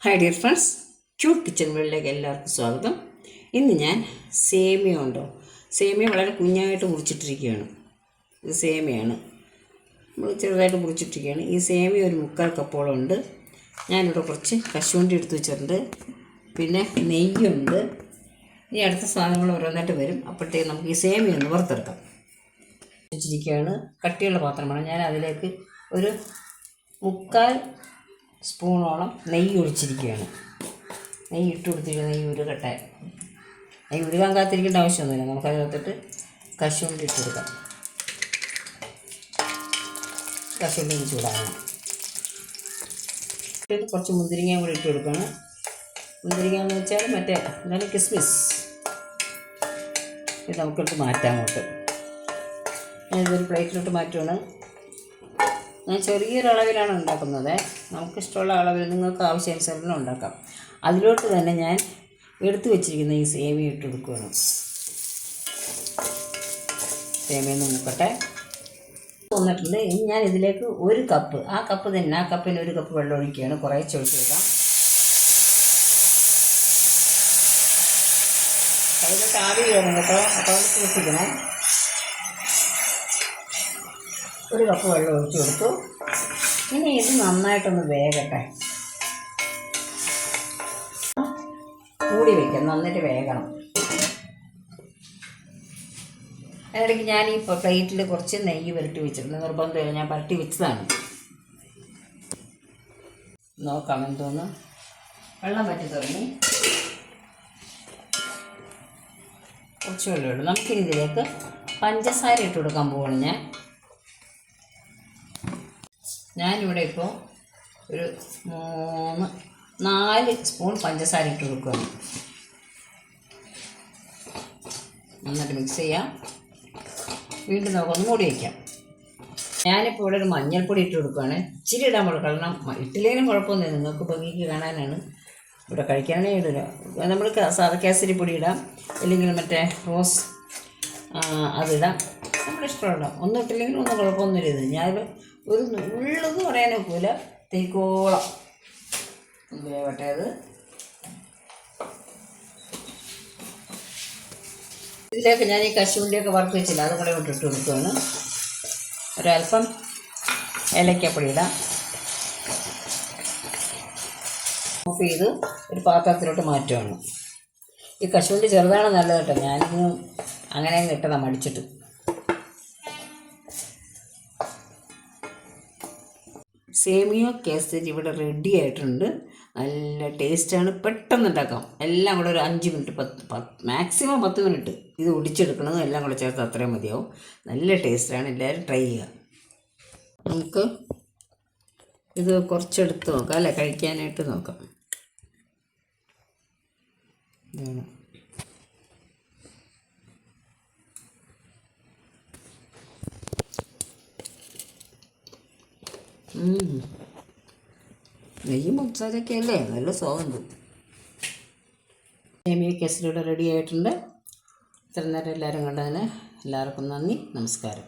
Hi dear friends, cute kitchen വേൾഡിലേക്ക് എല്ലാവർക്കും സ്വാഗതം. ഇന്ന് ഞാൻ സേമിയ സേമിയ വളരെ കുഞ്ഞായിട്ട് മുറിച്ചിട്ടിരിക്കുകയാണ്. ഇത് സേമിയാണ്, നമ്മൾ ചെറുതായിട്ട് മുറിച്ചിട്ടിരിക്കുകയാണ്. ഈ സേമിയ ഒരു 3/4 കപ്പോളം ഉണ്ട്. ഞാനിവിടെ കുറച്ച് കശുവണ്ടി എടുത്ത് വെച്ചിട്ടുണ്ട്, പിന്നെ നെയ്യുണ്ട്. ഇനി അടുത്ത സാധനങ്ങൾ ഓരോന്നായിട്ട് വരും. അപ്പോഴത്തേക്ക് നമുക്ക് ഈ സേമിയ ഒന്ന് വറുത്തെടുക്കാം. വെച്ചിരിക്കുകയാണ്, കട്ടിയുള്ള പാത്രമാണ്. ഞാൻ അതിലേക്ക് ഒരു 3/4 സ്പൂണോളം നെയ്യ് ഒഴിച്ചിരിക്കുകയാണ്. നെയ്യ് ഇട്ട് കൊടുത്തിട്ട് നെയ്യ് ഉരുകട്ടെ. നെയ്യ് ഉരുകാൻ കാത്തിരിക്കേണ്ട ആവശ്യമൊന്നുമില്ല. നമുക്കതിനകത്തിട്ട് കശുവണ്ടി ഇട്ട് കൊടുക്കാം. കശുവണ്ടി ചൂടാകണം. കുറച്ച് മുന്തിരിങ്ങ കൂടി ഇട്ട് കൊടുക്കണം. മുന്തിരിങ്ങ എന്ന് വെച്ചാൽ മറ്റേ എന്താണ്, കിസ്മിസ്. ഇത് നമുക്കിട്ട് മാറ്റാം. അങ്ങോട്ട് ഞാനിതൊരു പ്ലേറ്റിലോട്ട് മാറ്റുകയാണ്. ഞാൻ ചെറിയൊരളവിലാണ് ഉണ്ടാക്കുന്നത്. നമുക്കിഷ്ടമുള്ള അളവിൽ നിങ്ങൾക്ക് ആവശ്യാനുസരണം ഉണ്ടാക്കാം. അതിലോട്ട് തന്നെ ഞാൻ എടുത്തു വെച്ചിരിക്കുന്ന ഈ സേമിയ ഇട്ട് കൊടുക്കുകയാണ്. സേമിയ ഒന്ന് മുക്കട്ടെ. വന്നിട്ടുണ്ട്. ഇനി ഞാൻ ഇതിലേക്ക് 1 കപ്പ്, ആ കപ്പ് തന്നെ, ആ കപ്പിന് 1 കപ്പ് വെള്ളം ഒഴിക്കുകയാണ്. കുറേശ്ശെ ഒഴിച്ച് കൊടുക്കാം. അതിലോട്ട് ആവി കയറും കേട്ടോ, അപ്പോൾ അത് സൂക്ഷിക്കണം. 1 കപ്പ് വെള്ളം ഒഴിച്ച് കൊടുത്തു. ഇനി ഇത് നന്നായിട്ടൊന്ന് വേകട്ടെ. മൂടി വയ്ക്കാം, നന്നായിട്ട് വേകണം. അതിനിടയ്ക്ക് ഞാൻ ഈ പ്ലേറ്റിൽ കുറച്ച് നെയ്യ് പുരട്ടി വെച്ചിട്ടുണ്ട്. നിർബന്ധമില്ല, ഞാൻ പുരട്ടി വെച്ചതാണ്. നോക്കാം എന്തോന്ന്. വെള്ളം പറ്റി തുടങ്ങി. കുറച്ച് വെള്ളം ഇടും. നമുക്കിനി ഇതിലേക്ക് പഞ്ചസാര ഇട്ട് കൊടുക്കാൻ പോവാണ്. ഞാനിവിടെ ഇപ്പോൾ ഒരു 4 സ്പൂൺ പഞ്ചസാര ഇട്ട് കൊടുക്കുകയാണ്. നന്നായിട്ട് മിക്സ് ചെയ്യാം. വീണ്ടും നമുക്കൊന്ന് മൂടി വയ്ക്കാം. ഞാനിപ്പോൾ ഇവിടെ ഒരു മഞ്ഞൾപ്പൊടി ഇട്ട് കൊടുക്കുകയാണ്. ഇച്ചിരി ഇടാൻ പാടുള്ളൂ, കാരണം ഇട്ടില്ലെങ്കിലും കുഴപ്പമൊന്നുമില്ല. നിങ്ങൾക്ക് ഭംഗിക്ക് കാണാനാണ്. ഇവിടെ കഴിക്കാനേ ഇടില്ല. നമ്മൾ സാധാ കേസരി പൊടി ഇടാം, അല്ലെങ്കിൽ മറ്റേ റോസ് അതിടാം. നമ്മുടെ ഇഷ്ടമുള്ള ഒന്നും ഇട്ടില്ലെങ്കിലും ഒന്നും കുഴപ്പമൊന്നുമില്ല. ഇത് ഞാൻ ഒരു ഉള്ളെന്ന് പറയാൻ ഒക്കില്ല. തേക്കോളം വേവട്ടെ. അത് ഇതിലേക്ക് ഞാൻ ഈ കശുവണ്ടിയൊക്കെ വറുത്ത് വെച്ചില്ല, അതും കൂടെ ഇട്ട് കൊടുക്കുകയാണ്. ഒരല്പം ഏലക്കാപ്പൊടി ഇടാം. ഓഫ് ചെയ്ത് ഒരു പാത്രത്തിലോട്ട് മാറ്റുകയാണ്. ഈ കശുവണ്ടി ചെറുതാണ് നല്ലത് കേട്ടോ. ഞാനിന്ന് അങ്ങനെ കിട്ടണം മടിച്ചിട്ട്. സേമിയ കേസരി ഇവിടെ റെഡി ആയിട്ടുണ്ട്. നല്ല ടേസ്റ്റാണ്. പെട്ടെന്ന് ഉണ്ടാക്കാം. എല്ലാം കൂടെ ഒരു 5 മിനിറ്റ്, 10 മാക്സിമം 10 മിനിറ്റ് ഇത് ഒടിച്ചെടുക്കണത്. എല്ലാം കൂടെ ചേർത്ത് അത്രയും മതിയാവും. നല്ല ടേസ്റ്റാണ്. എല്ലാവരും ട്രൈ ചെയ്യുക. നമുക്ക് ഇത് കുറച്ചെടുത്ത് നോക്കാം, അല്ലേ, കഴിക്കാനായിട്ട് നോക്കാം. ഇതാണ്. നെയ്യും പഞ്ചസാരയൊക്കെ അല്ലേ, നല്ല സ്വാദുണ്ട്. സേമിയ കേസരി ഇവിടെ റെഡി ആയിട്ടുണ്ട്. ഇത്ര നേരം എല്ലാവരും കണ്ടതിന് എല്ലാവർക്കും നന്ദി, നമസ്കാരം.